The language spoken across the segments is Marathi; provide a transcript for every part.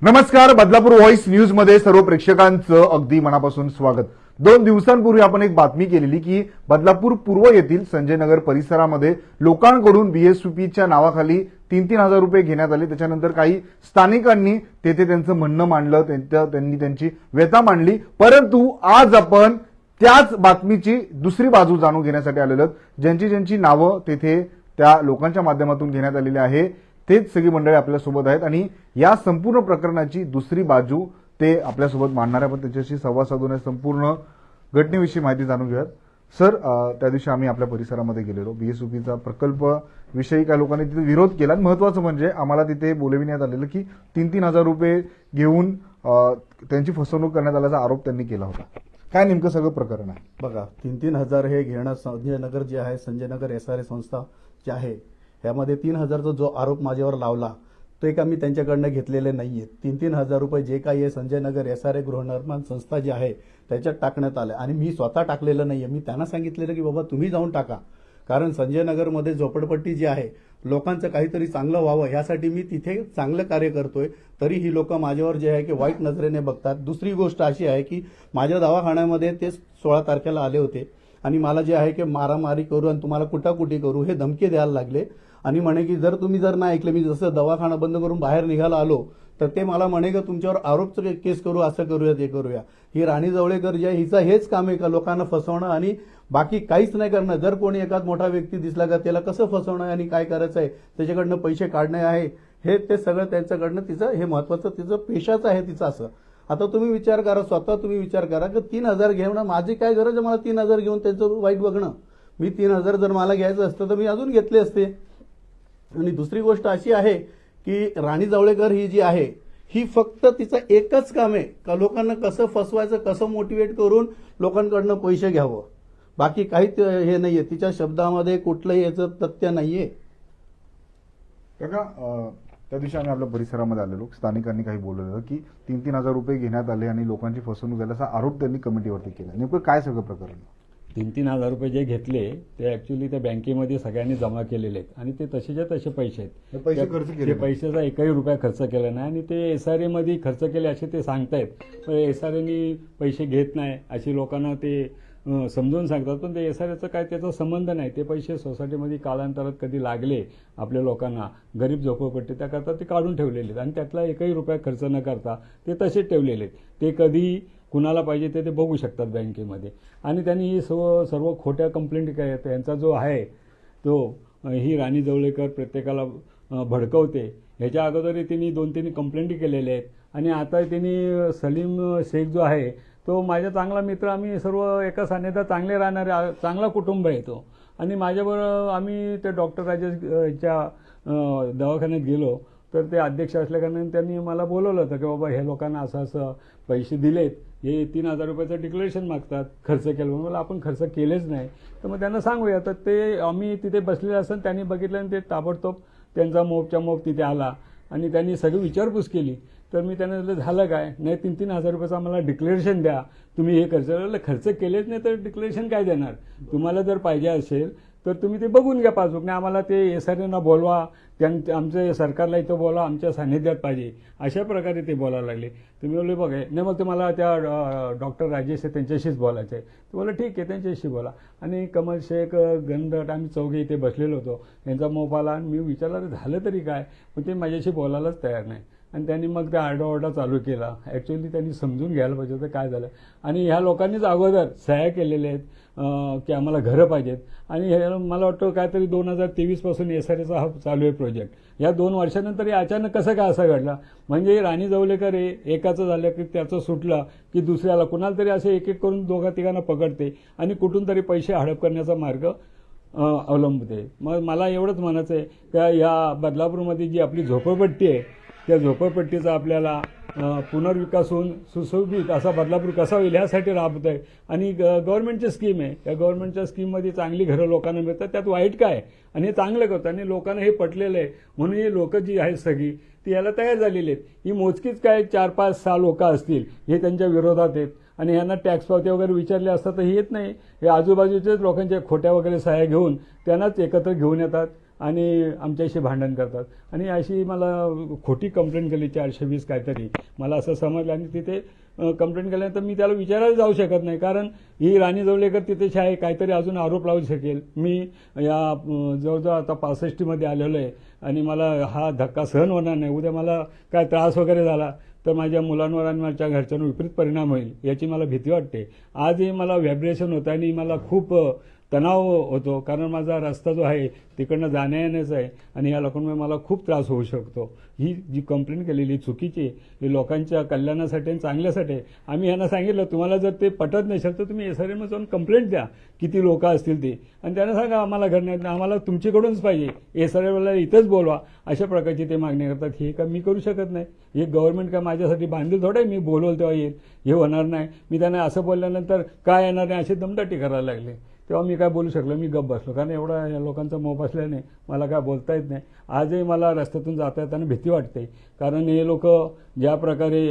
नमस्कार. बदलापूर व्हॉइस न्यूज मध्ये सर्व प्रेक्षकांचं अगदी मनापासून स्वागत. 2 दिवसांपूर्वी आपण एक बातमी केलेली की बदलापूर पूर्व येथील संजय नगर परिसरामध्ये लोकांकडून बीएसपीच्या नावाखाली 3-3 हजार रुपये घेण्यात आले. त्याच्यानंतर काही स्थानिकांनी तेथे त्यांचं म्हणणं मांडलं, त्यांनी त्यांची व्यथा मांडली. परंतु आज आपण त्याच बातमीची दुसरी बाजू जाणून घेण्यासाठी आलेलो आहोत. ज्यांची नावं तेथे त्या लोकांच्या माध्यमातून घेण्यात आलेली आहे तेच सगळी मंडळी आपल्यासोबत आहेत आणि या संपूर्ण प्रकरणाची दुसरी बाजू ते आपल्यासोबत मांडणार आहे. आपण त्याच्याशी संवाद साधून संपूर्ण घटनेविषयी माहिती जाणून घेऊयात. सर, त्या दिवशी आम्ही आपल्या परिसरामध्ये गेलेलो. बीएसपीचा प्रकल्प विषयी काही लोकांनी तिथे विरोध केला. महत्वाचं म्हणजे आम्हाला तिथे बोलविण्यात आलेलं की 3-3 हजार रुपये घेऊन त्यांची फसवणूक करण्यात आल्याचा आरोप त्यांनी केला होता. काय नेमकं सगळं प्रकरण आहे? बघा, 3-3 हजार हे घेणं संजय नगर जे आहे, संजय नगर SRA संस्था जे आहे, ह्यामध्ये 3 हजारचा जो आरोप माझ्यावर लावला तो एक आम्ही त्यांच्याकडनं घेतलेले नाहीये. 3-3 हजार रुपये जे काही आहे संजय नगर SRA गृहनिर्माण संस्था जी आहे त्याच्यात टाकण्यात आले आणि मी स्वतः टाकलेलं नाहीये. मी त्यांना सांगितलेलं की बाबा तुम्ही जाऊन टाका, कारण संजय नगरमध्ये झोपडपट्टी जी आहे लोकांचं काहीतरी चांगलं व्हावं यासाठी मी तिथे चांगलं कार्य करतोय. तरी ही लोक माझ्यावर जे आहे की वाईट नजरेने बघतात. दुसरी गोष्ट अशी आहे की माझ्या दवाखान्यामध्ये ते 16 तारखेला आले होते आणि मला जे आहे की मारामारी करू आणि तुम्हाला कुटाकुटी करू हे धमकी द्यायला लागले आणि म्हणे की जर तुम्ही नाही ऐकलं, मी जसं दवाखाना बंद करून बाहेर निघायला आलो तर ते मला म्हणे की तुमच्यावर आरोप केस करू, असं करूया ते करूया. ही राणी जवळेकर जी आहे हिचं हेच काम आहे का लोकांना फसवणं आणि बाकी काहीच नाही करणं. जर कोणी एखाद मोठा व्यक्ती दिसला का त्याला कसं फसवणं आणि काय करायचं आहे, त्याच्याकडनं पैसे काढणे आहे, हे ते सगळं त्यांच्याकडनं तिचं हे महत्वाचं तिचं पेशाच आहे तिचं. असं आता तुम्ही विचार करा, स्वतः तुम्ही विचार करा की 3 हजार घेणं माझी काय गरज आहे, मला 3 हजार घेऊन त्यांचं वाईट बघणं. मी 3 हजार जर मला घ्यायचं असतं तर मी अजून घेतले असते. आणि दुसरी गोष्ट अशी आहे की राणी जवळेकर ही जी आहे ही फक्त तिचं एकच काम आहे का लोकांना कसं फसवायचं, कसं मोटिवेट करून लोकांकडनं पैसे घ्यावं. बाकी काहीच हे नाहीये तिच्या शब्दामध्ये, कुठलंही याचं तथ्य नाहीये. काका, त्या दिवशी आम्ही आपल्या परिसरामध्ये आलेलो. स्थानिकांनी काही बोललेलं की 3-3 हजार रुपये घेण्यात आले आणि लोकांची फसवणूक झाल्याचा आरोप त्यांनी कमिटीवरती केला. नेमकं काय सगळं प्रकरण? 3-3 हजार रुपये जे घेतले ते ऍक्च्युली त्या बँकेमध्ये सगळ्यांनी जमा केलेले आहेत आणि ते तसेच्या तसे पैसे आहेत. पैसे खर्च केले, ते पैशाचा एकही रुपया खर्च केला नाही आणि ते SRA मध्ये खर्च केले असे ते सांगतायत. पण SRAनी पैसे घेत नाही अशी लोकांना ते समजून सांगतात. पण ते SRAचा काय त्याचा संबंध नाही. ते पैसे सोसायटीमध्ये कालांतरात कधी लागले आपल्या लोकांना, गरीब झोपडपट्टी, त्याकरता ते काढून ठेवलेले आहेत आणि त्यातला एकही रुपया खर्च न करता ते तसेच ठेवलेले आहेत. ते कधी कुणाला पाहिजे ते बघू शकतात बँकेमध्ये. आणि त्यांनी ही सर्व खोट्या कंप्लेंट काय यांचा जो आहे तो ही राणी जवळेकर प्रत्येकाला भडकवते. ह्याच्या अगोदरही त्यांनी 2-3 कंप्लेंटी केलेल्या आहेत आणि आता त्यांनी सलीम शेख जो आहे तो माझा चांगला मित्र. आम्ही सर्व एका सान्निध्यात चांगले राहणारे, चांगला कुटुंब आहे तो. आणि माझ्याबरोबर आम्ही ते डॉक्टर राजेशच्या दवाखान्यात गेलो तर ते अध्यक्ष असल्याकारणाने त्यांनी मला बोलवलं होतं की बाबा हे लोकांना असं असं पैसे दिलेत, हे 3 हजार रुपयाचं डिक्लेरेशन मागतात, खर्च केलं. मला आपण खर्च केलेच नाही. तर मग त्यांना सांगूया. तर ते आम्ही तिथे बसलेले असताना त्यांनी बघितलं आणि ते ताबडतोब त्यांचा मोपच्या मोप तिथे आला आणि त्यांनी सगळी विचारपूस केली. तर मी त्यांना म्हटलं झालं काय, नाही 3-3 हजार रुपयाचं आम्हाला डिक्लेरेशन द्या, तुम्ही हे खर्च केलेच नाही तर डिक्लेरेशन काय देणार. तुम्हाला जर पाहिजे असेल तर तुम्ही ते बघून घ्या पासबुक. नाही आम्हाला ते SRAना बोलवा, आमच्या सरकारला इथं बोला, आमच्या सान्निध्यात पाहिजे, अशा प्रकारे ते बोलायला लागले. तुम्ही बोलले बघा नाही मग तुम्हाला त्या डॉक्टर राजेश आहे त्यांच्याशीच बोलायचं आहे. तर बोला ठीक आहे त्यांच्याशी बोला. आणि कमल शेख, गंधट, आम्ही चौघे इथे बसलेलो होतो. त्यांचा मोप आला आणि मी विचारलं झालं तरी काय, पण ते माझ्याशी बोलायलाच तयार नाही. आणि त्यांनी मग त्या आरडाओरडा चालू केला. ॲक्च्युअली त्यांनी समजून घ्यायला पाहिजे होतं काय झालं. आणि ह्या लोकांनीच अगोदर सह्या केलेल्या आहेत की आम्हाला घरं पाहिजेत. आणि हे मला वाटतं काहीतरी 2023 पासून SRAचा हा चालू आहे प्रोजेक्ट. या 2 वर्षानंतर अचानक कसं काय असं घडलं. म्हणजे राणी जवळेकर एकाचं झालं की त्याचं सुटलं की दुसऱ्याला कुणाला तरी असे एक करून 2-3 पकडते आणि कुठून तरी पैसे हडप करण्याचा मार्ग अवलंबते. मग मला एवढंच म्हणायचं आहे का या बदलापूरमध्ये जी आपली झोपडपट्टी आहे त्या झोपडपट्टीचा आपल्याला पुनर्विकास होऊन सुशोभित असा बदलापूर कसा होईल यासाठी राबत आहे. आणि गव्हर्नमेंटची स्कीम आहे, त्या गव्हर्नमेंटच्या स्कीममध्ये चांगली घरं लोकांना मिळतात, त्यात वाईट काय आणि हे चांगलं करतं आणि लोकांना हे पटलेलं आहे. म्हणून ही लोकं जी आहेत सगळी ती याला तयार झालेली आहेत. ही मोजकीच काय 4-5-6 लोकं असतील हे त्यांच्या विरोधात आहेत आणि यांना टॅक्स पावत्या वगैरे विचारले असतात तर हे येत नाही. हे आजूबाजूच्याच लोकांच्या खोट्या वगैरे सह्या घेऊन त्यांनाच एकत्र घेऊन येतात आणि आमच्याशी भांडण करतात आणि अशी मला खोटी कंप्लेंट केली 420 काहीतरी मला असं समजलं आणि तिथे कंप्लेंट केल्यानंतर मी त्याला विचारायला जाऊ शकत नाही कारण ही राणी जवळेकर तिथेच आहे काहीतरी अजून आरोप लावू शकेल. मी या जवळजवळ आता 65मध्ये आलेलो आहे आणि मला हा धक्का सहन होणार नाही. उद्या मला काय त्रास वगैरे झाला तर माझ्या मुलांवर आणि माझ्या घरच्यांवर विपरीत परिणाम होईल याची मला भीती वाटते. आजही मला व्हायब्रेशन होतं आणि मला खूप तणाव होतो कारण माझा रस्ता जो आहे तिकडनं जाण्या येण्याचा आहे आणि या लोकांमुळे मला खूप त्रास होऊ शकतो. ही जी कंप्लेंट केलेली चुकीची ही लोकांच्या कल्याणासाठी आणि चांगल्यासाठी आहे. आम्ही यांना सांगितलं तुम्हाला जर ते पटत नसेल तर तुम्ही SRM जाऊन कंप्लेंट द्या किती लोक असतील ते आणि त्यांना सांगा आम्हाला घर नाही आम्हाला तुमच्याकडूनच पाहिजे SRMला इथंच बोलवा अशा प्रकारची ते मागणी करतात. हे का मी करू शकत नाही. हे गव्हर्नमेंट का माझ्यासाठी बांधील थोडं आहे मी बोलवलं तेव्हा येईल हे होणार नाही. मी त्यांना असं बोलल्यानंतर काय येणार नाही अशी दमदाटी करायला लागले तेव्हा मी काय बोलू शकलो मी गप्प बसलो कारण एवढा या लोकांचा मोह असल्याने मला काय बोलता येत नाही. आजही मला रस्त्यातून जाता येताना भीती वाटते कारण हे लोक ज्या प्रकारे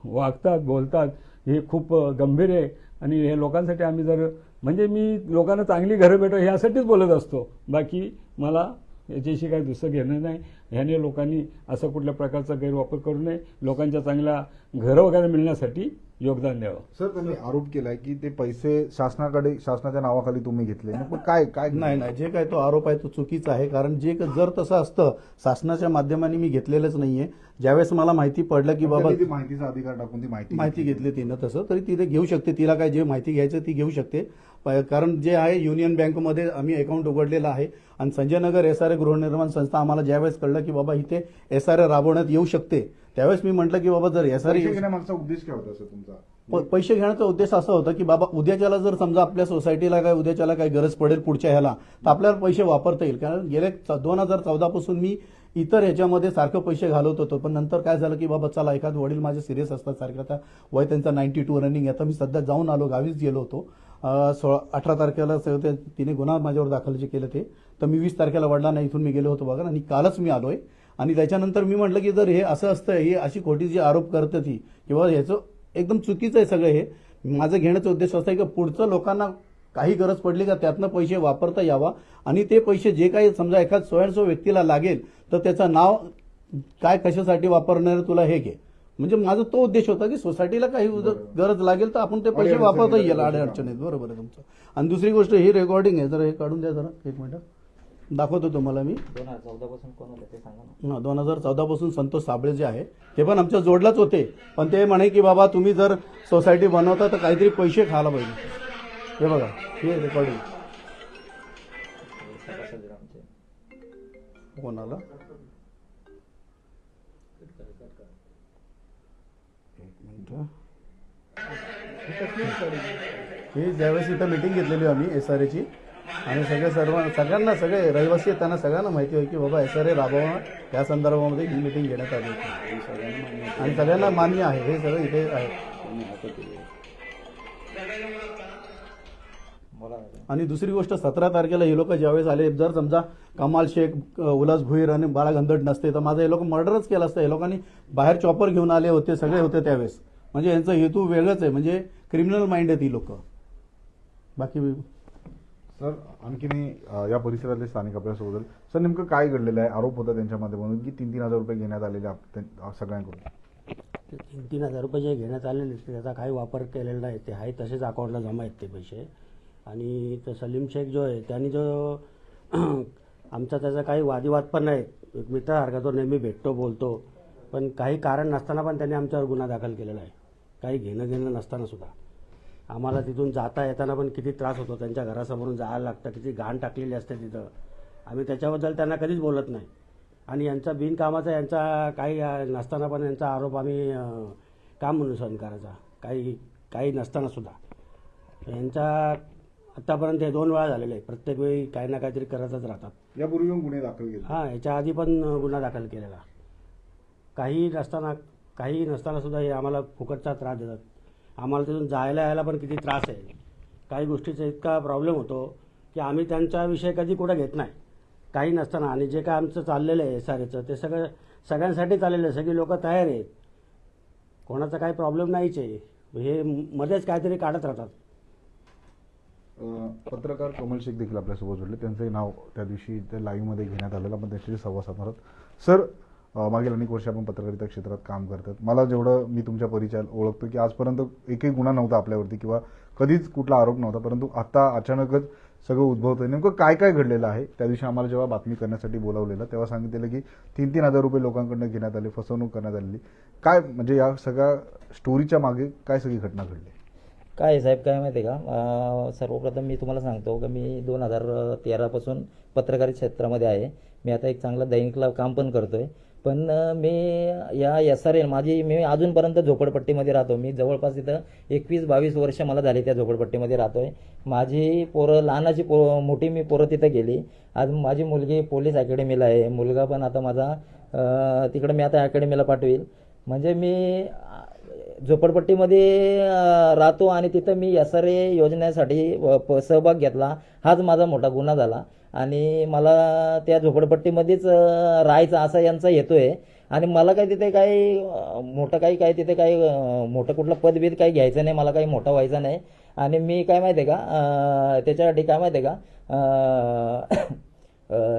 वागतात बोलतात हे खूप गंभीर आहे आणि हे लोकांसाठी आम्ही जर म्हणजे मी लोकांना चांगली घरं भेटावं यासाठीच बोलत असतो. बाकी मला याच्याशी काही दुसरं घेणं नाही. ह्याने लोकांनी असं कुठल्या प्रकारचा गैरवापर करू नये. लोकांच्या चांगल्या घरं वगैरे मिळण्यासाठी योगदान द्यावं. सर त्यांनी आरोप केलाय की ते पैसे शासनाच्या नावाखाली तुम्ही घेतले पण काय काय नाही जे काय तो आरोप आहे तो चुकीचा आहे कारण जर तसं असतं शासनाच्या माध्यमाने मी घेतलेलंच नाहीये. ज्यावेळेस मला माहिती पडलं की बाबा ती माहितीचा अधिकार टाकून ती माहिती घेतली तिनं तसं तरी तिथे घेऊ शकते. तिला काय जे माहिती घ्यायचं ती घेऊ शकते कारण जे आहे युनियन बँकमध्ये आम्ही अकाउंट उघडलेलं आहे आणि संजय नगर SRA गृहनिर्माण संस्था आम्हाला ज्यावेळेस कळलं की बाबा इथे SRA राबवण्यात येऊ शकते त्यावेळेस मी म्हटलं की बाबा जर SRA घेण्यामागचा उद्देश काय होता सर तुमचा? पैसे घेण्याचा उद्देश असा होता की बाबा उद्याच्याला जर समजा आपल्या सोसायटीला काय उद्याच्याला काय गरज पडेल पुढच्या ह्याला तर आपल्याला पैसे वापरता येईल. कारण गेल्या 2014 पासून मी इतर ह्याच्यामध्ये सारखं पैसे घालवत होतो पण नंतर काय झालं की बाबा चला एखाद वडील माझे सिरियस असतात सारखं आता वय त्यांचा 92 रनिंग आता मी सध्या जाऊन आलो गावीच गेलो होतो 18 तारखेला तिने गुन्हा माझ्यावर दाखल जे केलं ते तर मी 20 तारखेला वडिलांना इथून मी गेलो होतो बघा आणि कालच मी आलोय आणि त्याच्यानंतर मी म्हटलं की जर हे असं असतं ही अशी खोटी जी आरोप करते ती किंवा ह्याचं एकदम चुकीचं आहे सगळं हे. माझं घेण्याचा उद्देश असा आहे की पुढचं लोकांना काही गरज पडली का त्यातनं पैसे वापरता यावा आणि ते पैसे जे काही समजा एखाद स्वयंसेवक व्यक्तीला लागेल तर त्याचं नाव काय कशासाठी वापरणार तुला हे घे म्हणजे माझा तो उद्देश होता की सोसायटीला काही गरज लागेल तर आपण ते पैसे वापरता येईल अडचणीत. बरोबर आहे तुमचं. आणि दुसरी गोष्ट ही रेकॉर्डिंग आहे जरा हे काढून द्या जरा एक मिनिट दाखवतो तुम्हाला मी. 2014 पासून कोण होते ते सांगा ना. 2014 पासून संतोष साबळे जे आहे ते पण आमच्या जोडलाच होते पण ते म्हणे की बाबा तुम्ही जर सोसायटी बनवता तर काहीतरी पैसे खायला पाहिजे. हे बघा हे रेकॉर्डिंग कोणाला ही ज्यावेळेस इथं मिटिंग घेतलेली आम्ही SRAची आणि सगळ्यांना सगळे रहिवासी आहेत त्यांना सगळ्यांना माहिती आहे की बाबा SRA राबवणं या संदर्भामध्ये ही मिटिंग घेण्यात आली होती आणि सगळ्यांना मान्य आहे हे सगळं इथे आहे. आणि दुसरी गोष्ट 17 तारखेला हे लोक ज्यावेळेस आले जर समजा कमाल शेख उल्हास भुईर आणि बाळा गंधट नसते तर माझं हे लोक मर्डरच केलं असतं. हे लोकांनी बाहेर चॉपर घेऊन आले होते सगळे होते त्यावेळेस म्हणजे यांचा हेतू वेगळाच आहे म्हणजे क्रिमिनल माइंड आहेत ही लोक. बाकी सर आणखीन या परिसरातले स्थानिक आपल्यासोबत सर नेमकं काय घडलेलं आहे? आरोप होता त्यांच्या माध्यमातून की 3,000 रुपये घेण्यात आलेले सगळ्यांकडून. 3,000 रुपये जे घेण्यात आलेले त्याचा काही वापर केलेला नाही. ते आहे तसेच अकाउंटला जमा आहेत ते पैसे. आणि तो सलीम शेख जो आहे त्यांनी जो आमचा त्याचा काही वादिवाद पण नाही एक मित्रासारखा तो नेहमी भेटतो बोलतो पण काही कारण नसताना पण त्यांनी आमच्यावर गुन्हा दाखल केलेला आहे. काही घेणं नसताना सुद्धा आम्हाला तिथून जाता येताना पण किती त्रास होतो. त्यांच्या घरासमोरून जायला लागतं किती घाण टाकलेली असते तिथं. आम्ही त्याच्याबद्दल त्यांना कधीच बोलत नाही आणि यांचा बिनकामाचा यांचा काही नसताना पण यांचा आरोप आम्ही काम म्हणून सहन करायचा काही नसताना सुद्धा. यांचा आतापर्यंत हे 2 वेळा झालेले आहे. प्रत्येक वेळी काही ना काहीतरी करतच राहतात. यापूर्वी पण गुन्हे दाखल केले. हां याच्या आधी पण गुन्हा दाखल केलेला. काही नसताना सुद्धा हे आम्हाला फुकटचा त्रास देतात. आम्हाला तिथून जायला यायला पण किती त्रास आहे. काही गोष्टीचा इतका प्रॉब्लेम होतो की आम्ही त्यांच्याविषयी कधी कुठं घेत नाही काही नसताना. आणि जे काय आमचं चाललेलं आहे SRAचं ते सगळ्यांसाठी चाललेलं आहे. सगळी लोक तयार आहेत. कोणाचा काही प्रॉब्लेम नाहीच आहे. हे मध्येच काहीतरी काढत राहतात. पत्रकार कमल शेख देखील आपल्यासोबत जोडले. त्यांचंही नाव त्या दिवशी त्या लाईव्हमध्ये घेण्यात आलेलं. आपण त्याच्याशी संवाद साधणार आहोत. सर, मागील अनेक वर्ष आपण पत्रकारिता क्षेत्रात काम करतात. मला जेवढं मी तुमच्या परिचयात ओळखतो की आजपर्यंत एकही गुन्हा नव्हता आपल्यावरती किंवा कधीच कुठला आरोप नव्हता, परंतु आता अचानकच सगळं उद्भवतंय. नेमकं काय काय घडलेलं आहे? त्या दिवशी आम्हाला जेव्हा बातमी करण्यासाठी बोलावलेलं तेव्हा सांगितलेलं की 3-3 हजार रुपये लोकांकडनं घेण्यात आले, फसवणूक करण्यात आलेली. काय म्हणजे या सगळ्या स्टोरीच्या मागे काय सगळी घटना घडली? काय आहे साहेब, काय माहिती आहे का, सर्वप्रथम मी तुम्हाला सांगतो की मी 2013 पासून पत्रकारी क्षेत्रामध्ये आहे. मी आता एक चांगलं दैनिकला काम पण करतोय. पण मी या SRA मी अजूनपर्यंत झोपडपट्टीमध्ये राहतो. मी जवळपास इथं 21-22 वर्ष मला झाली त्या झोपडपट्टीमध्ये राहतोय. माझी पोरं लहानाची मोठी मी पोरं तिथं गेली. आज माझी मुलगी पोलीस अकॅडमीला आहे. मुलगा पण आता माझा तिकडे मी आता अकॅडमीला पाठवील. म्हणजे मी झोपडपट्टीमध्ये राहतो आणि तिथं मी SRA योजनेसाठी सहभाग घेतला. हाच माझा मोठा गुन्हा झाला आणि मला त्या झोपडपट्टीमध्येच राहायचा असा यांचा हेतू आहे. आणि मला काही तिथे काही मोठं काही तिथे काही मोठं कुठलं पदवीत काही घ्यायचं नाही, मला काही मोठा व्हायचा नाही. आणि मी काय माहिती आहे का, त्याच्यासाठी काय माहिती आहे का,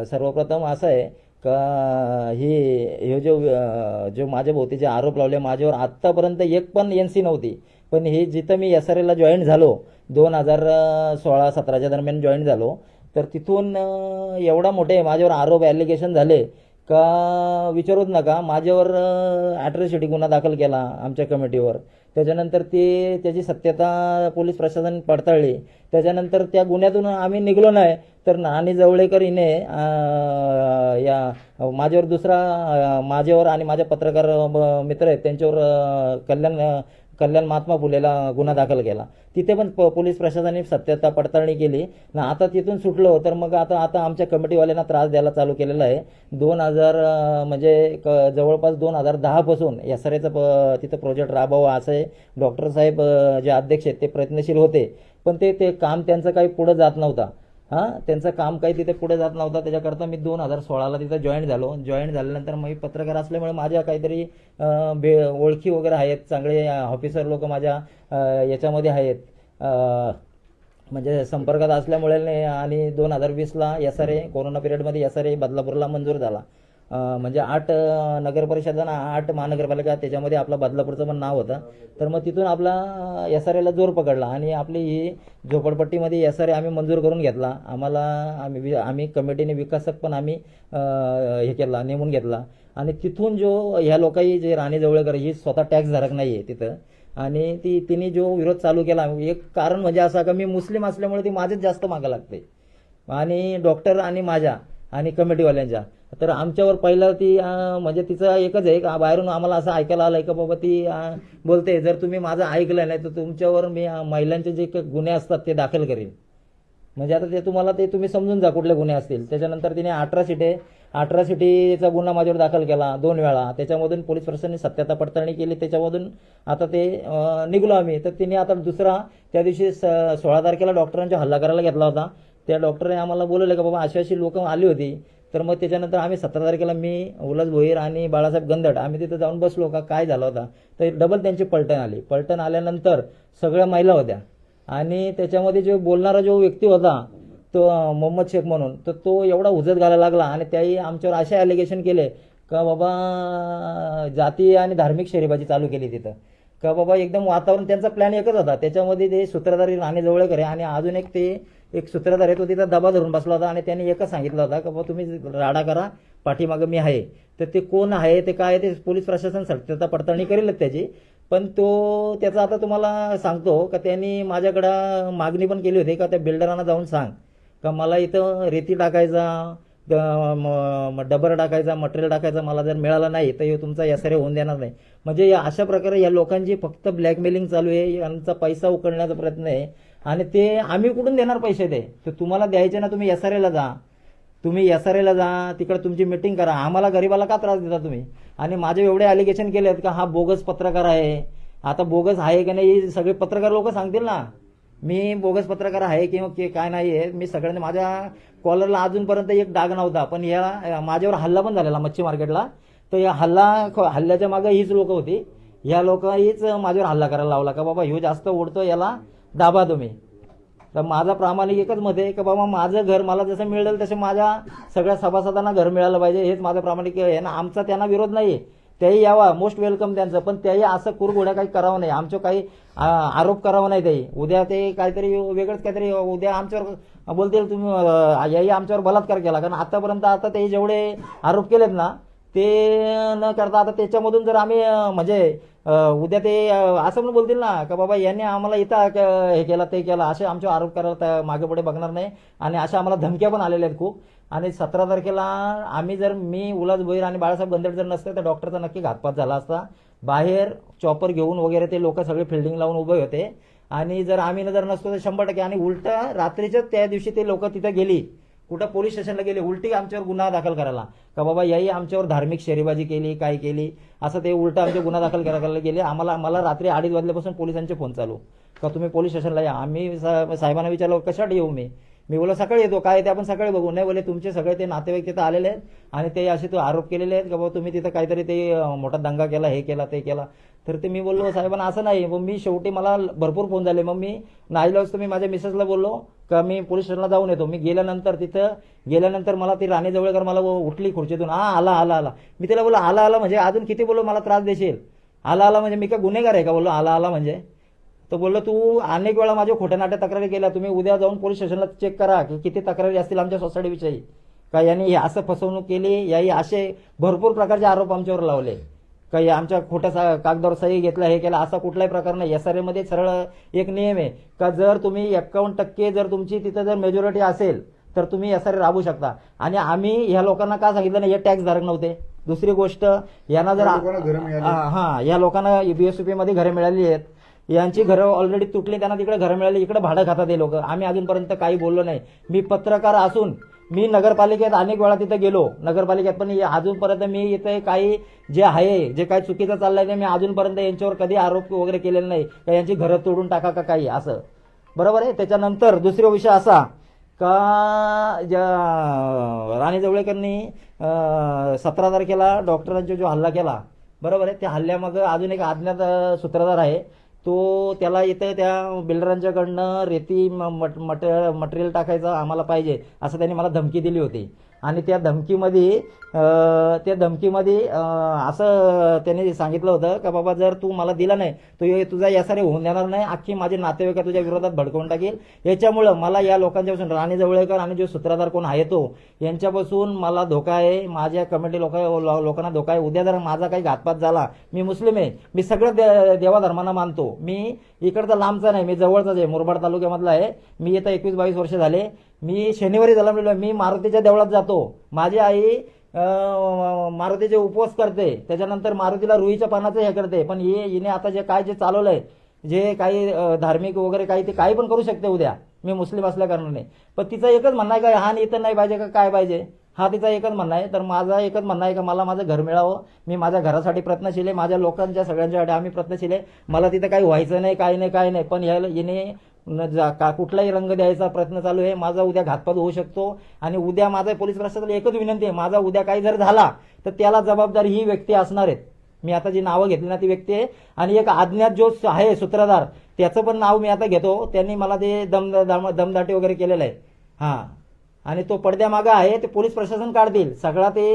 सर्वप्रथम असं आहे का हे जो माझ्या भोवती जे आरोप लावले माझ्यावर, आत्तापर्यंत एक पण NC नव्हती. पण हे जिथं मी SRAला जॉईन झालो 2016-17च्या दरम्यान जॉईन झालो, तर तिथून एवढा मोठे माझ्यावर आरोप ॲलिगेशन झाले का विचारूच नका. माझ्यावर ॲट्रॉसिटी गुन्हा दाखल केला आमच्या कमिटीवर. त्याच्यानंतर त्याची सत्यता पोलीस प्रशासन पडताळली. त्याच्यानंतर त्या गुन्ह्यातून आम्ही निघलो नाही. तर नानी जवळेकर हिने या माझ्यावर आणि माझ्या पत्रकार मित्र आहेत त्यांच्यावर कल्याण महात्मा फुलेला गुन्हा दाखल केला. तिथे पण पोलीस प्रशासनाने सत्यता पडताळणी केली ना. आता तिथून सुटलो तर मग आता आमच्या कमिटीवाल्यांना त्रास द्यायला चालू केलेला आहे. 2000 म्हणजे जवळपास 2010 पासून SRAचं तिथं प्रोजेक्ट राबवा असं आहे. डॉक्टर साहेब जे अध्यक्ष आहेत ते प्रयत्नशील होते, पण ते काम त्यांचं काही पुढं जात नव्हता. त्यांचं काम काही तिथे पुढे जात नव्हता. त्याच्याकरता मी 2016ला तिथं जॉईन झालो. जॉईन झाल्यानंतर मी पत्रकार असल्यामुळे माझ्या काहीतरी ओळखी वगैरे आहेत, चांगले ऑफिसर लोक माझ्या याच्यामध्ये आहेत, म्हणजे संपर्कात असल्यामुळे. आणि 2020ला SRA कोरोना पिरियडमध्ये SRA बदलापूरला मंजूर झाला. म्हणजे 8 नगरपरिषदांना 8 महानगरपालिका त्याच्यामध्ये आपला बदलापूरचं पण नाव होतं. तर मग तिथून आपला SRAला जोर पकडला आणि आपली ही झोपडपट्टीमध्ये SRA आम्ही मंजूर करून घेतला. आम्ही कमिटीने विकासक पण आम्ही हे केला, नेमून घेतला. आणि तिथून जो ह्या लोकांनी जे राणी जवळकर ही स्वतः टॅक्सधारक नाही आहे तिथं, आणि तिने जो विरोध चालू केला, एक कारण म्हणजे असा का मी मुस्लिम असल्यामुळे ती माझेच जास्त मागं लागते. आणि डॉक्टर आणि माझ्या आणि कमिटीवाल्यांच्या, तर आमच्यावर पहिला ती म्हणजे तिचं एकच आहे का, बाहेरून आम्हाला असं ऐकायला आलं का बाबा ती बोलते जर तुम्ही माझं ऐकलं नाही तर तुमच्यावर मी महिलांचे जे गुन्हे असतात ते दाखल करीन. म्हणजे आता ते तुम्ही समजून जा कुठले गुन्हे असतील. त्याच्यानंतर तिने 18 गुन्हा माझ्यावर दाखल केला 2 वेळा. त्याच्यामधून पोलीस प्रशासनाने सत्यता पडताळणी केली. त्याच्यामधून आता ते निघलो आम्ही. तर तिने आता दुसरा त्या दिवशी 16 तारखेला डॉक्टरांचा हल्ला करायला घेतला होता. त्या डॉक्टरने आम्हाला बोलवलं का बाबा अशी लोक आली होती. तर मग त्याच्यानंतर आम्ही 17 तारखेला मी उल्हास भोईर आणि बाळासाहेब गंधड आम्ही तिथं जाऊन बसलो का काय झालं होता. तर डबल त्यांची पलटण आली. पलटण आल्यानंतर सगळ्या महिला होत्या आणि त्याच्यामध्ये जो बोलणारा जो व्यक्ती होता तो मोहम्मद शेख म्हणून, तर तो एवढा उजत घालायला लागला आणि त्याही आमच्यावर असे ॲलिगेशन केले का बाबा जाती आणि धार्मिक शरीबाजी चालू केली तिथं. का बाबा एकदम वातावरण त्यांचा प्लॅन एकच होता. त्याच्यामध्ये ते सूत्रधारी राणी जवळकर आहे आणि अजून एक सूत्रधार आहे, तो तिथं दबा धरून बसला होता आणि त्यांनी एकच सांगितलं होता का बाबा तुम्ही राडा करा, पाठीमागं मी आहे. तर ते कोण आहे ते काय ते पोलीस प्रशासन सत्यता पडताळणी करेलच त्याची. पण त्याचा आता तुम्हाला सांगतो का त्यांनी माझ्याकडं मागणी पण केली होती का त्या बिल्डरांना जाऊन सांग का मला इथं रेती टाकायचा, डबर टाकायचा, मटेरियल टाकायचा मला जर मिळाला नाही तर हे तुमचा SRA होऊन देणार नाही. म्हणजे अशा प्रकारे या लोकांची फक्त ब्लॅकमेलिंग चालू आहे. यांचा पैसा उकळण्याचा प्रयत्न आहे आणि ते आम्ही कुठून देणार पैसे ते. तर तुम्हाला द्यायचे ना, तुम्ही SRAला जा, तिकडे तुमची मिटिंग करा. आम्हाला गरीबाला का त्रास देता तुम्ही. आणि माझे एवढे ॲलिगेशन केलेत का हा बोगस पत्रकार आहे. आता बोगस आहे की नाही सगळे पत्रकार लोक सांगतील ना, मी बोगस पत्रकार आहे किंवा काय नाही आहे. मी सगळ्यांनी माझ्या कॉलरला अजूनपर्यंत एक डाग नव्हता, पण या माझ्यावर हल्ला पण झालेला मच्छी मार्केटला. तर या हल्ल्याच्या मागे हीच लोक होती. ह्या लोक हीच माझ्यावर हल्ला करायला लावला का बाबा ह्यो जास्त ओढतो, याला दाबा तुम्ही. तर माझा प्रामाणिक एकच मत आहे की बाबा माझं घर मला जसं मिळेल तसं माझ्या सगळ्या सभासदांना घर मिळालं पाहिजे, हेच माझं प्रामाणिक आहे ना. आमचा त्यांना विरोध नाही, त्याही यावा, मोस्ट वेलकम त्यांचं, पण त्याही असं कुरघोड्या काही करावं नाही, आमच्या काही आरोप करावा नाही. त्याही उद्या ते काहीतरी वेगळंच काहीतरी उद्या आमच्यावर बोलतील तुम्ही याही आमच्यावर बलात्कार केला. कारण आतापर्यंत आता ते जेवढे आरोप केलेत ना ते न करता आता त्याच्यामधून जर आम्ही म्हणजे उद्या ते असं पण बोलतील ना का बाबा यांनी आम्हाला इथं हे केलं ते केलं, असे आमच्यावर आरोप करायला मागे पुढे बघणार नाही. आणि अशा आम्हाला धमक्या पण आलेल्या आहेत खूप. आणि 17 तारखेला आम्ही जर मी उल्हास भोईर आणि बाळासाहेब गंधेड जर नसते तर डॉक्टरचा नक्की घातपात झाला असता. बाहेर चॉपर घेऊन वगैरे ते लोक सगळे फिल्डिंग लावून उभे होते. आणि जर आम्ही जर नसतो तर 100%. आणि उलटा रात्रीच्या त्या दिवशी ते लोक तिथे गेली, कुठं पोलीस स्टेशनला गेले, उलटी आमच्यावर गुन्हा दाखल करायला का बाबा याही आमच्यावर धार्मिक शेरेबाजी केली, काय केली, असं ते उलटा आमचे गुन्हा दाखल करायला गेले. मला रात्री 2:30 वाजल्यापासून पोलिसांचे फोन चालू का तुम्ही पोलीस स्टेशनला या. आम्ही साहेबांना विचारलं कशासाठी येऊ मी बोला सकाळी येतो, काय ते आपण सकाळी बघू. नाही बोले तुमचे सगळे ते नातेवाईक तिथं आलेले आहेत आणि ते असे तो आरोप केलेले आहेत का बाबा तुम्ही तिथं काहीतरी ते मोठा दंगा केला, हे केला ते केला. तर ते मी बोललो साहेबांना असं नाही. मग मी शेवटी मला भरपूर फोन झाले, मग मी नाईलाज मी माझ्या मिसेसला बोललो का मी पोलीस स्टेशनला जाऊन येतो. मी गेल्यानंतर मला ती राणी जवळकर मला उठली खुर्चीतून, आला. मी तिला बोललो आला म्हणजे अजून किती बोललो मला त्रास देशील, आला म्हणजे मी काय गुन्हेगार आहे का बोललो आला म्हणजे. तर बोललो तू अनेक वेळा माझ्या खोट्या नाट्या तक्रारी केल्या, तुम्ही उद्या जाऊन पोलीस स्टेशनला चेक करा की किती तक्रारी असतील आमच्या सोसायटीविषयी का यांनी असं फसवणूक केली, याही असे भरपूर प्रकारचे आरोप आमच्यावर लावले काही आमच्या खोट्या कागदावर सही घेतला, हे केला, असा कुठलाही प्रकार नाही. SRA मध्ये सरळ एक नियम आहे का जर तुम्ही 51% जर तुमची तिथं जर मेजॉरिटी असेल तर तुम्ही SRA राबवू शकता. आणि आम्ही ह्या लोकांना का सांगितलं नाही, हे टॅक्स धारक नव्हते. दुसरी गोष्ट यांना जर या लोकांना BSUP मध्ये घरे मिळाली आहेत, यांची घरं ऑलरेडी तुटली, त्यांना तिकडे घरं मिळाली, इकडे भाडं खातात हे लोक. आम्ही अजूनपर्यंत काही बोललो नाही. मी पत्रकार असून मी नगरपालिकेत अनेक वेळा तिथे गेलो नगरपालिकेत, पण अजूनपर्यंत मी इथे काही जे आहे जे काही चुकीचं चाललंय ते मी अजूनपर्यंत यांच्यावर कधी आरोप वगैरे केलेले नाही का यांची घरं तोडून टाका का काही असं. बरोबर आहे. त्याच्यानंतर दुसरा विषय असा का राणी जवळेकरांनी 17 तारखेला डॉक्टरांचा जो हल्ला केला, बरोबर आहे, त्या हल्ल्यामागं अजून एक अज्ञात सूत्रधार आहे. तो त्याला इथं त्या बिल्डरांच्याकडनं रेती मटेरियल टाकायचं आम्हाला पाहिजे असं त्यांनी मला धमकी दिली होती. आणि त्या धमकीमध्ये असं त्यांनी सांगितलं होतं का बाबा जर तू मला दिला नाही तो तुझा SRA होऊन देणार नाही, अख्खी माझे नातेवाईक तुझ्या विरोधात भडकवून टाकेल. याच्यामुळं मला या लोकांच्यापासून राणी जवळेकर आणि जो सूत्रधार कोण आहे तो यांच्यापासून मला धोका आहे, माझ्या कमिटी लोकांना धोका आहे. उद्या जर माझा काही घातपात झाला, मी मुस्लिम आहे, मी सगळ्या देवाधर्मांना मानतो, मी इकडचा लांबचा नाही, मी जवळचाच आहे, मुरबाड तालुक्यामधला आहे. मी येता 21-22 वर्ष झाले. मी शनिवारी जन्मलेलो आहे. मी मारुतीच्या देवळात जातो. माझी आई मारुतीचे उपवास करते, त्याच्यानंतर मारुतीला रुईच्या पानाचं हे करते. पण हिने आता जे चालवलंय, जे काही धार्मिक वगैरे काही, ते काही पण करू शकते उद्या, मी मुस्लिम असल्या कारणाने. पण तिचं एकच म्हणणं आहे का हा इथं नाही पाहिजे का काय पाहिजे, हा तिचा एकच म्हणणं आहे. तर माझा एकच म्हणणं आहे का मला माझं घर मिळावं. मी माझ्या घरासाठी प्रयत्नशील आहे, माझ्या लोकांच्या सगळ्यांच्यासाठी आम्ही प्रयत्नशील आहे. मला तिथं काही व्हायचं नाही, काही नाही. पण हिने कुठलाही रंग द्यायचा प्रयत्न चालू आहे. माझा उद्या घातपात होऊ शकतो. आणि उद्या माझा पोलीस प्रशासनाला एकच विनंती आहे, माझा उद्या काही जर झाला तर त्याला जबाबदार ही व्यक्ती असणार आहेत. मी आता जी नावं घेतली ना ती व्यक्ती आहे. आणि एक अज्ञात जो आहे सूत्रधार, त्याचं पण नाव मी आता घेतो. त्यांनी मला ते दमदाटी वगैरे केलेलं आहे. हां, आणि तो पडद्यामागं आहे, ते पोलीस प्रशासन काढतील, सगळा ते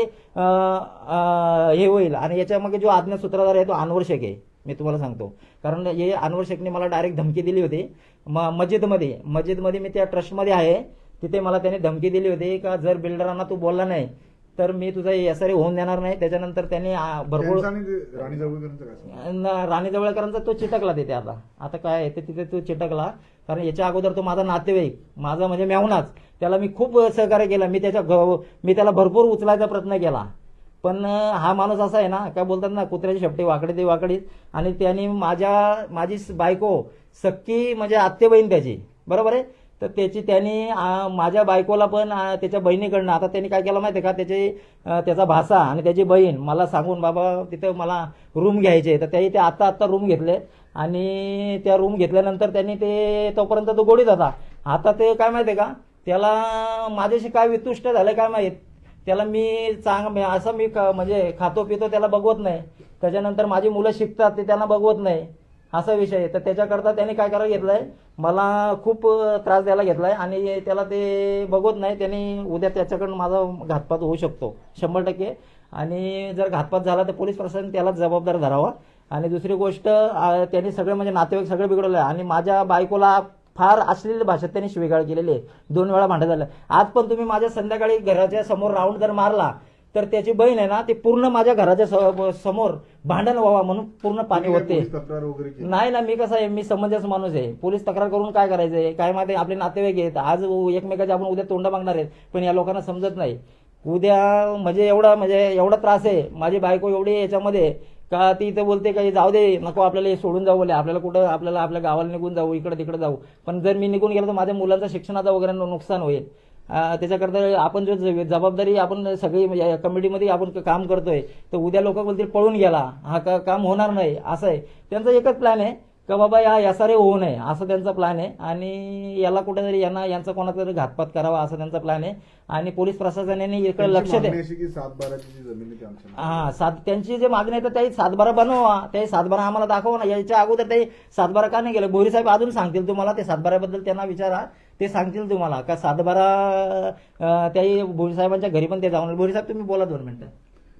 हे होईल. आणि याच्यामागे जो अज्ञात सूत्रधार आहे तो अनवर शेख आहे, मी तुम्हाला सांगतो. कारण हे अनवर शेखने मला डायरेक्ट धमकी दिली होती मस्जिदमध्ये मी त्या ट्रस्टमध्ये आहे, तिथे मला त्याने धमकी दिली होती का जर बिल्डरांना तू बोलला नाही तर मी तुझा SRA होऊन देणार नाही. त्याच्यानंतर त्यांनी भरपूर राणी जवळकरांचा तो चिटकला तिथे. आता काय आहे ते तिथे तो चिटकला, कारण याच्या अगोदर तो माझा नातेवाईक, माझा म्हणजे मेवनाच, त्याला मी खूप सहकार्य केलं. मी त्याला भरपूर उचलायचा प्रयत्न केला. पण हा माणूस असा आहे ना, काय बोलतात ना, कुत्र्याची शेपटी वाकडी ते वाकडीच. आणि त्यांनी माझी बायको सक्की म्हणजे आत्ते बहीण त्याची, बरोबर आहे, तर त्यांनी माझ्या बायकोला पण त्याच्या बहिणीकडनं, आता त्यांनी काय केलं माहिती आहे का, त्याचा भासा आणि त्याची बहीण मला सांगून बाबा तिथं मला रूम घ्यायचे, तर त्याही ते आत्ता रूम घेतले. आणि त्या रूम घेतल्यानंतर त्यांनी ते तोपर्यंत तो गोडीत होता. आता ते काय माहिती आहे का, त्याला माझ्याशी काय वितुष्ट झालं काय माहीत, त्याला मी म्हणजे खातो पितो त्याला बघवत नाही. त्याच्यानंतर माझी मुलं शिकतात ते त्यांना बघवत नाही. असा विषय आहे. तर त्याच्याकरता त्याने काय करायला घेतलंय, मला खूप त्रास द्यायला घेतलाय आणि त्याला ते बघत नाही. त्यांनी उद्या त्याच्याकडून माझा घातपात होऊ शकतो 100%. आणि जर घातपात झाला तर पोलीस प्रशासन त्यालाच जबाबदार धरावा. आणि दुसरी गोष्ट, त्यांनी सगळे म्हणजे नातेवाईक सगळे बिघडवले आणि माझ्या बायकोला फार अश्लील भाषेत त्यांनी शिवीगाळ केलेली आहे. 2 वेळा भांडण झालं. आज पण तुम्ही माझ्या संध्याकाळी घराच्या समोर राऊंड जर मारला तर त्याची बहीण आहे ना, ती पूर्ण माझ्या घराच्या समोर भांडण व्हावा म्हणून पूर्ण पाणी होते. पोलीस तक्रार वगैरे केली? नाही ना, मी कसं आहे, मी समंजस माणूस आहे. पोलीस तक्रार करून काय करायचंय, काय माहिती, आपले नातेवाईक आहेत. आज एकमेकाचे आपण उद्या तोंड मागणार आहेत, पण या लोकांना समजत नाही. उद्या म्हणजे एवढा त्रास आहे. माझी बायको एवढी याच्यामध्ये का ती इथं बोलते का जाऊ दे, नको आपल्याला हे सोडून जाऊ, बोले आपल्याला कुठं, आपल्याला आपल्या गावाला निघून जाऊ, इकडे तिकडे जाऊ. पण जर मी निघून गेलो तर माझ्या मुलांचा शिक्षणाचा वगैरे नुकसान होईल. त्याच्याकरता आपण जो जबाबदारी आपण सगळी कमिटीमध्ये आपण काम करतोय, तर उद्या लोक बोलतील पळून गेला, हा काम होणार नाही. असं आहे त्यांचा एकच प्लॅन आहे का बाबा या एसआरए होऊ नये, असं त्यांचा प्लॅन आहे. आणि याला कुठेतरी यांचा कोणाचा तरी घातपात करावा असं त्यांचा प्लॅन आहे. आणि पोलीस प्रशासनाने इकडे लक्ष द्या. मागणी अशी की 7/12ची जी जमीन आहे ती आमच्या नावावर. त्यांची जे मागणी आहे तर त्याही 7/12 बनवा, त्याही 7/12 आम्हाला दाखवा ना. याच्या अगोदर ते 7/12 का नाही गेलं, बोरी साहेब अजून सांगतील तुम्हाला. ते 7/12 बद्दल त्यांना विचारा, ते सांगतील तुम्हाला का 7/12 त्याही भोरी साहेबांच्या घरी पण ते जाऊन. भोरी साहेब तुम्ही बोला 2 मिनिटं.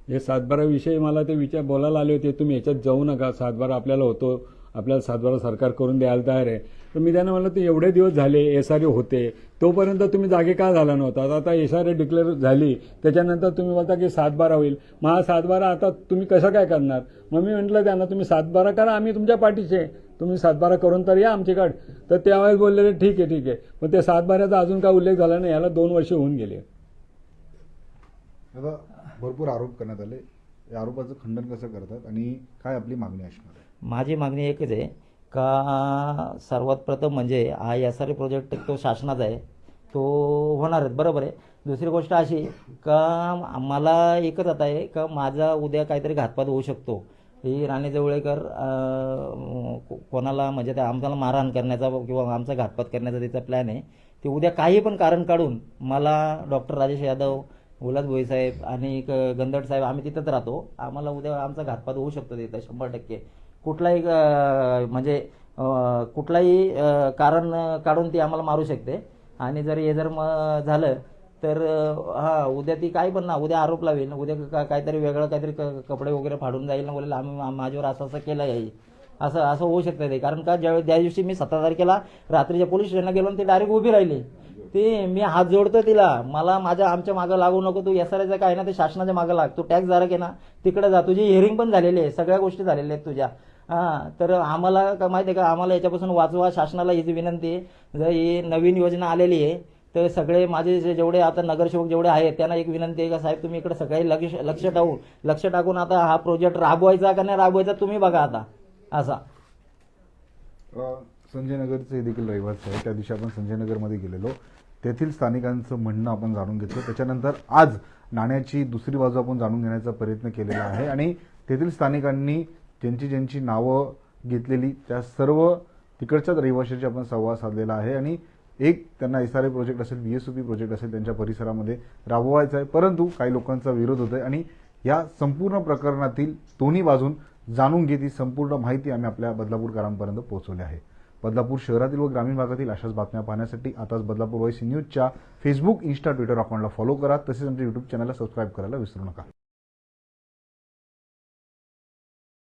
हे 7/12 विषयी मला ते बोलायला आले होते, तुम्ही याच्यात जाऊ नका, 7/12 आपल्याला होतो, आपल्याला 7/12 सरकार करून द्यायला तयार आहे. तर मी त्यांना म्हणलं, ते एवढे दिवस झाले एसआरए होते, तोपर्यंत तुम्ही जागे का झाला नव्हता? आता एसआरए डिक्लेअर झाली, त्याच्यानंतर तुम्ही बोलता की 7/12 होईल. मग हा 7/12 आता तुम्ही कसं काय करणार? मग मी म्हटलं त्यांना, तुम्ही 7/12 करा, आम्ही तुमच्या पाठीचे, तुम्ही 7/12 करून तर या आमच्याकडे. तर त्यावेळेस बोललेले ठीक आहे. पण ते 7/12चा अजून काय उल्लेख झाला नाही. याला 2 वर्ष होऊन गेले. आता भरपूर आरोप करण्यात आले, या आरोपाचं खंडन कसं करतात आणि काय आपली मागणी असणार आहे? माझी मागणी एकच आहे का सर्वात प्रथम म्हणजे हा एसआरए प्रोजेक्ट तो शासनाचा आहे, तो होणारच, बरोबर आहे. दुसरी गोष्ट अशी का मला एकच आता आहे का माझा उद्या काहीतरी घातपात होऊ शकतो. ही राणी जवळेकर कोणाला म्हणजे त्या आमच्याला मारहाण करण्याचा किंवा आमचा घातपात करण्याचा त्याचा प्लॅन आहे. ते उद्या काही पण कारण काढून मला डॉक्टर राजेश यादव, उल्हास भोई साहेब आणि गंधड साहेब, आम्ही तिथंच राहतो, आम्हाला उद्या आमचा घातपात होऊ शकतो तिथं 100%. कुठलाही कुठलाही कारण काढून ती आम्हाला मारू शकते. आणि जर हे जर झालं तर उद्या ती काही पण ना, उद्या आरोप लावेल, उद्या काहीतरी वेगळं काहीतरी कपडे वगैरे फाडून जाईल ना, बोलेल आम्ही माझ्यावर असं केलं आहे, असं होऊ शकतं ते. कारण का ज्या दिवशी मी 17 तारखेला रात्रीच्या पोलीस स्टेशनला गेलो ते डायरेक्ट उभी राहिली. ते मी हात जोडतो तिला, मला आमच्या मागं लागू नको, तू एसआरएचं काय ना ते शासनाच्या मागं लाग, तू टॅक्स धारक आहे ना, तिकडे जा, तुझी हिअरिंग पण झालेली आहे, सगळ्या गोष्टी झालेल्या आहेत तुझ्या. तर आम्हाला का माहिती आहे का, आम्हाला याच्यापासून वाचवा, शासनाला हीच विनंती आहे. जर ही नवीन योजना आलेली आहे तर सगळे माझे जेवढे आता नगरसेवक जेवढे आहेत त्यांना एक विनंती आहे का साहेब तुम्ही इकडे सगळे लक्ष टाकून आता हा प्रोजेक्ट राबवायचा का नाही राबवायचा तुम्ही बघा आता. असा संजय नगरचे देखील रहिवासी आहे, त्या दिवशी आपण संजय नगरमध्ये गेलेलो, तेथील स्थानिकांचं म्हणणं आपण जाणून घेतलं. त्याच्यानंतर आज नाण्याची दुसरी बाजू आपण जाणून घेण्याचा प्रयत्न केलेला आहे आणि तेथील स्थानिकांनी ज्यांची नावं घेतलेली त्या सर्व तिकडच्याच रहिवाशांशी आपण संवाद साधलेला आहे. आणि एक त्यांना एसआरए प्रोजेक्ट असेल, बीएसयूपी प्रोजेक्ट असेल त्यांच्या परिसरामध्ये राबवायचा आहे, परंतु काही लोकांचा विरोध होतोय. आणि या संपूर्ण प्रकरणातील दोन्ही बाजून जाणून घेत ही संपूर्ण माहिती आम्ही आपल्या बदलापूरकरांपर्यंत पोहोचवली आहे. बदलापूर शहरातील व ग्रामीण भागातील अशाच बातम्या पाहण्यासाठी आताच बदलापूर वॉइस न्यूजच्या फेसबुक, इंस्टा, ट्विटर अकाउंटला फॉलो करा. तसेच आमच्या युट्यूब चॅनलला सबस्क्राईब करायला विसरू नका.